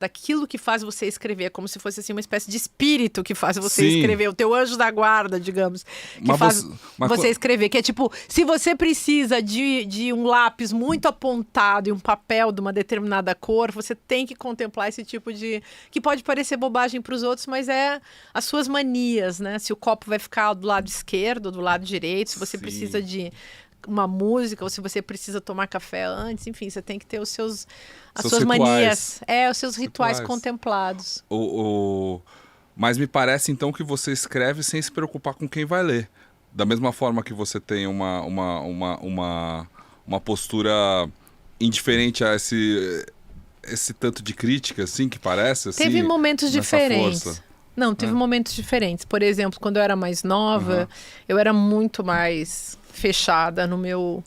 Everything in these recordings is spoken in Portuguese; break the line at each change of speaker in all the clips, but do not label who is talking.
daquilo que faz você escrever, como se fosse assim uma espécie de espírito que faz você
Sim.
escrever, o teu anjo da guarda, digamos, que
Mas
faz
mas
você escrever, que é tipo, se você precisa de um lápis muito apontado e um papel de uma determinada cor, você tem que contemplar esse tipo de... que pode parecer bobagem para os outros, mas é as suas manias, né? Se o copo vai ficar do lado esquerdo, do lado direito, se você
Sim.
precisa de uma música, ou se você precisa tomar café antes, enfim, você tem que ter as
Seus
suas
rituais.
manias, os seus rituais
Rituais.
contemplados.
Mas me parece, então, que você escreve sem se preocupar com quem vai ler. Da mesma forma que você tem uma postura indiferente a esse tanto de crítica, assim, que parece, assim,
Teve momentos
nessa
diferentes.
força.
Não, teve momentos diferentes. Por exemplo, quando eu era mais nova, eu era muito mais fechada no meu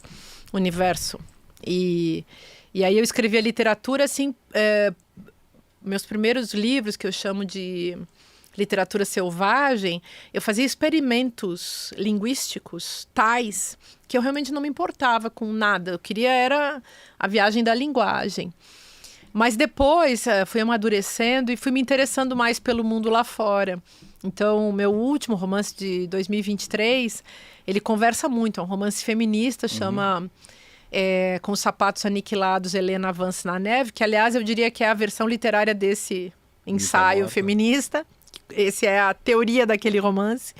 universo. E aí eu escrevia literatura, assim... meus primeiros livros, que eu chamo de literatura selvagem, eu fazia experimentos linguísticos tais que eu realmente não me importava com nada. Eu queria era a viagem da linguagem. Mas depois fui amadurecendo e fui me interessando mais pelo mundo lá fora. Então, o meu último romance de 2023, ele conversa muito. É um romance feminista, chama Com os Sapatos Aniquilados, Helena Avança na Neve, que, aliás, eu diria que é a versão literária desse ensaio feminista. Essa é a teoria daquele romance.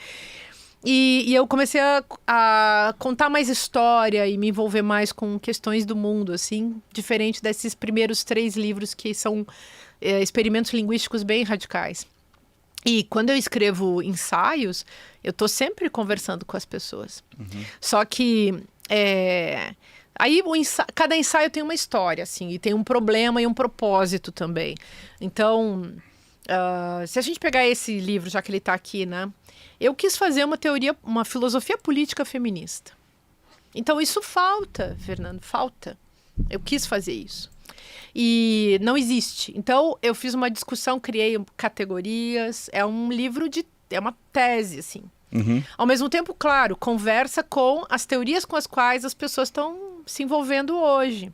E eu comecei a contar mais história e me envolver mais com questões do mundo, assim, diferente desses primeiros 3 livros que são experimentos linguísticos bem radicais. E quando eu escrevo ensaios, eu estou sempre conversando com as pessoas. Só que aí cada ensaio tem uma história, assim, e tem um problema e um propósito também. Então, se a gente pegar esse livro, já que ele está aqui, né? Eu quis fazer uma filosofia política feminista. Então isso falta, Fernando, falta. Eu quis fazer isso. E não existe. Então eu fiz uma discussão, criei categorias. É um livro é uma tese, assim. Ao mesmo tempo, claro, conversa com as teorias com as quais as pessoas estão se envolvendo hoje.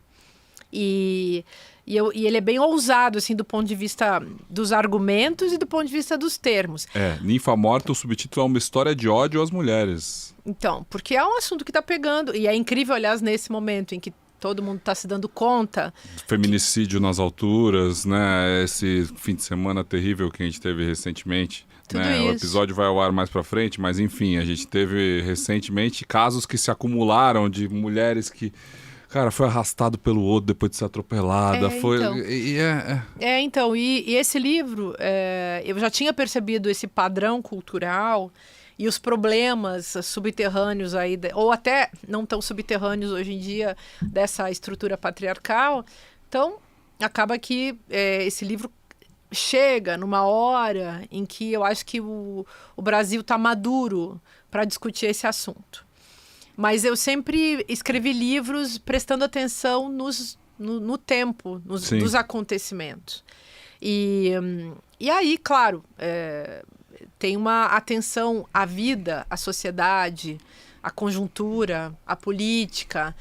E ele é bem ousado, assim, do ponto de vista dos argumentos e do ponto de vista dos termos.
Ninfa Morta, o subtítulo é uma história de ódio às mulheres.
Então, porque é um assunto que está pegando. E é incrível, aliás, nesse momento em que todo mundo está se dando conta.
Feminicídio nas alturas, né? Esse fim de semana terrível que a gente teve recentemente.
Tudo
né?
isso.
O episódio vai ao ar mais pra frente, mas enfim, a gente teve recentemente casos que se acumularam de mulheres que... Cara, foi arrastado pelo outro depois de ser atropelada.
Então, e esse livro, eu já tinha percebido esse padrão cultural e os problemas subterrâneos aí, ou até não tão subterrâneos hoje em dia, dessa estrutura patriarcal. Então, acaba que esse livro chega numa hora em que eu acho que o Brasil está maduro para discutir esse assunto. Mas eu sempre escrevi livros prestando atenção no tempo, nos acontecimentos. E aí, claro, tem uma atenção à vida, à sociedade, à conjuntura, à política.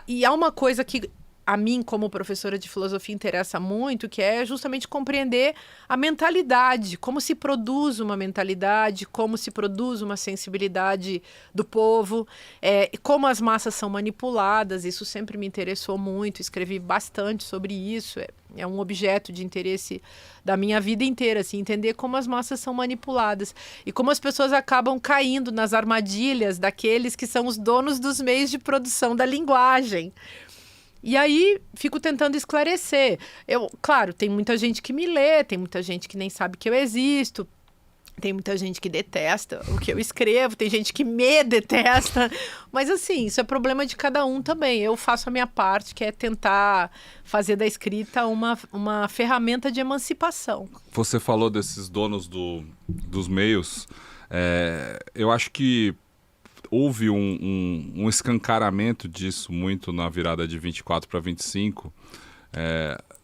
E há uma coisa que a mim, como professora de filosofia, interessa muito, que é justamente compreender a mentalidade, como se produz uma mentalidade, como se produz uma sensibilidade do povo, como as massas são manipuladas. Isso sempre me interessou muito, escrevi bastante sobre isso, é um objeto de interesse da minha vida inteira, assim, entender como as massas são manipuladas e como as pessoas acabam caindo nas armadilhas daqueles que são os donos dos meios de produção da linguagem. E aí, fico tentando esclarecer. Claro, tem muita gente que me lê, tem muita gente que nem sabe que eu existo, tem muita gente que detesta o que eu escrevo, tem gente que me detesta. Mas, assim, isso é problema de cada um também. Eu faço a minha parte, que é tentar fazer da escrita uma ferramenta de emancipação.
Você falou desses donos dos meios. Eu acho que houve um escancaramento disso muito na virada de 24 para 25,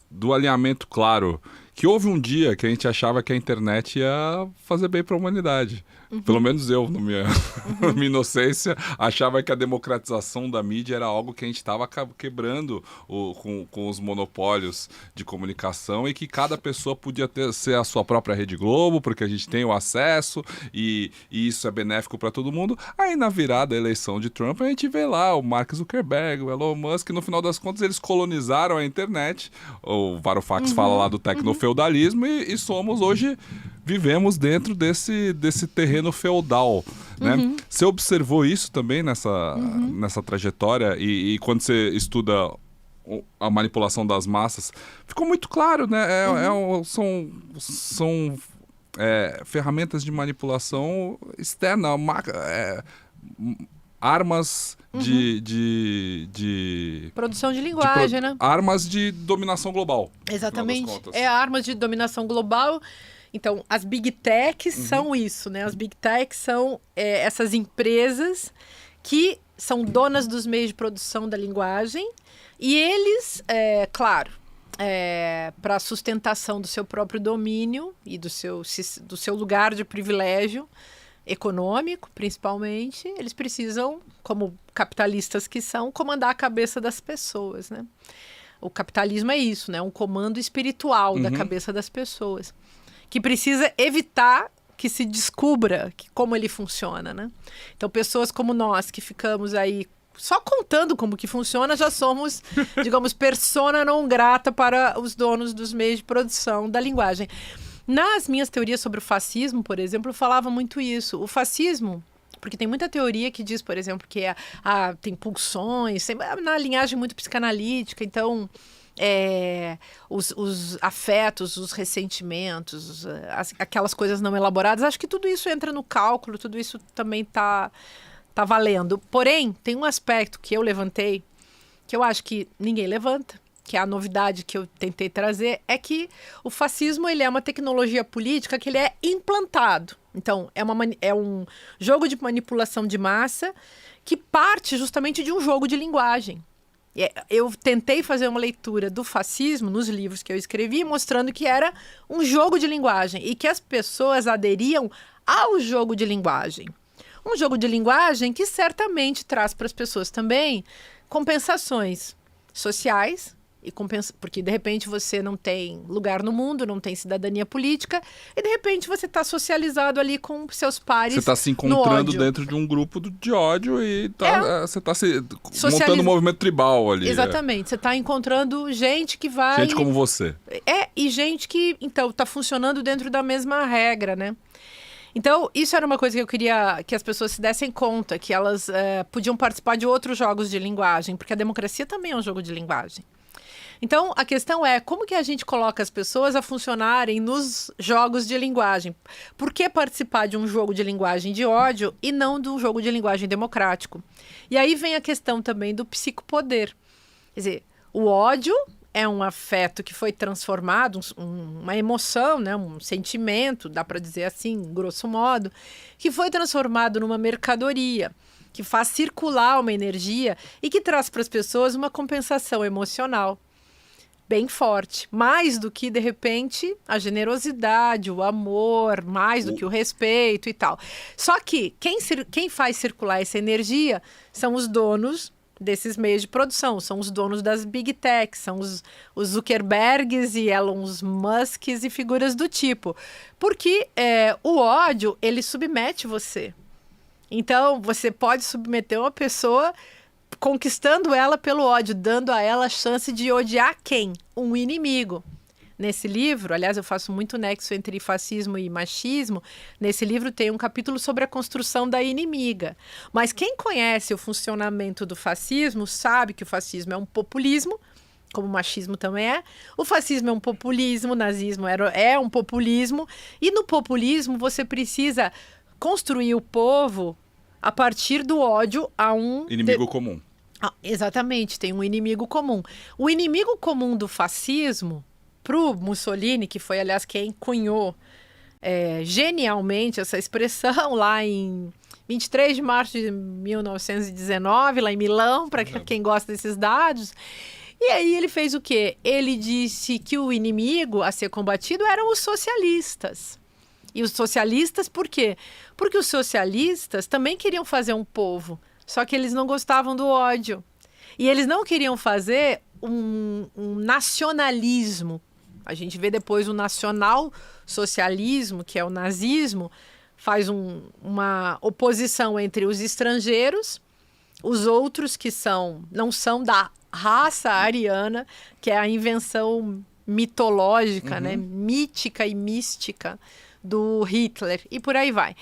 do alinhamento claro que houve um dia que a gente achava que a internet ia fazer bem para a humanidade. Pelo menos eu, na minha inocência, achava que a democratização da mídia era algo que a gente estava quebrando com os monopólios de comunicação e que cada pessoa podia ser a sua própria Rede Globo, porque a gente tem o acesso e isso é benéfico para todo mundo. Aí, na virada da eleição de Trump, a gente vê lá o Mark Zuckerberg, o Elon Musk, no final das contas eles colonizaram a internet. O Varoufakis fala lá do tecnofeudalismo e somos hoje... Vivemos dentro desse terreno feudal, né? Você observou isso também nessa trajetória e quando você estuda a manipulação das massas, ficou muito claro, né? São ferramentas de manipulação externa, armas de
produção de linguagem, né?
Armas de dominação global.
Exatamente. Armas de dominação global. Então, as Big Techs são isso, né? As Big Techs são essas empresas que são donas dos meios de produção da linguagem e eles, claro, para a sustentação do seu próprio domínio e do seu lugar de privilégio econômico, principalmente, eles precisam, como capitalistas que são, comandar a cabeça das pessoas, né? O capitalismo é isso, né? Um comando espiritual da cabeça das pessoas, que precisa evitar que se descubra como ele funciona, né? Então, pessoas como nós, que ficamos aí só contando como que funciona, já somos, digamos, persona não grata para os donos dos meios de produção da linguagem. Nas minhas teorias sobre o fascismo, por exemplo, eu falava muito isso. O fascismo, porque tem muita teoria que diz, por exemplo, que tem pulsões, na linhagem muito psicanalítica, então... os afetos, os ressentimentos, aquelas coisas não elaboradas, acho que tudo isso entra no cálculo, tudo isso também tá valendo. Porém, tem um aspecto que eu levantei, que eu acho que ninguém levanta, que é a novidade que eu tentei trazer, é que o fascismo ele é uma tecnologia política que ele é implantado. Então, é um jogo de manipulação de massa que parte justamente de um jogo de linguagem. Eu tentei fazer uma leitura do fascismo nos livros que eu escrevi, mostrando que era um jogo de linguagem e que as pessoas aderiam ao jogo de linguagem. Um jogo de linguagem que certamente traz para as pessoas também compensações sociais, porque de repente você não tem lugar no mundo, não tem cidadania política, e de repente você está socializado ali com seus pares.
Você está se encontrando dentro de um grupo de ódio e você está montando um movimento tribal ali.
Exatamente. Você está encontrando gente que vai...
Gente como você.
E gente que, então, está funcionando dentro da mesma regra, né? Então, isso era uma coisa que eu queria que as pessoas se dessem conta, que elas podiam participar de outros jogos de linguagem, porque a democracia também é um jogo de linguagem. Então, a questão é como que a gente coloca as pessoas a funcionarem nos jogos de linguagem? Por que participar de um jogo de linguagem de ódio e não de um jogo de linguagem democrático? E aí vem a questão também do psicopoder. Quer dizer, o ódio é um afeto que foi transformado, uma emoção, né? Um sentimento, dá para dizer assim, grosso modo, que foi transformado numa mercadoria, que faz circular uma energia e que traz para as pessoas uma compensação emocional bem forte, mais do que, de repente, a generosidade, o amor, mais do que o respeito e tal. Só que quem faz circular essa energia são os donos desses meios de produção, são os donos das Big Techs, são os Zuckerbergs e Elon Musks e figuras do tipo. Porque o ódio, ele submete você. Então, você pode submeter uma pessoa conquistando ela pelo ódio, dando a ela a chance de odiar quem? Um inimigo. Nesse livro, aliás, eu faço muito nexo entre fascismo e machismo, nesse livro tem um capítulo sobre a construção da inimiga. Mas quem conhece o funcionamento do fascismo sabe que o fascismo é um populismo, como o machismo também é. O fascismo é um populismo, o nazismo é um populismo, e no populismo você precisa construir o povo a partir do ódio a um...
Inimigo comum.
Exatamente, tem um inimigo comum. O inimigo comum do fascismo, pro Mussolini, que foi, aliás, quem cunhou genialmente essa expressão lá em 23 de março de 1919, lá em Milão, para quem gosta desses dados. E aí ele fez o quê? Ele disse que o inimigo a ser combatido eram os socialistas. E os socialistas, por quê? Porque os socialistas também queriam fazer um povo, só que eles não gostavam do ódio. E eles não queriam fazer um nacionalismo. A gente vê depois o nacional-socialismo, que é o nazismo, faz uma oposição entre os estrangeiros, os outros que não são da raça ariana, que é a invenção mitológica, né? Mítica e mística do Hitler, e por aí vai.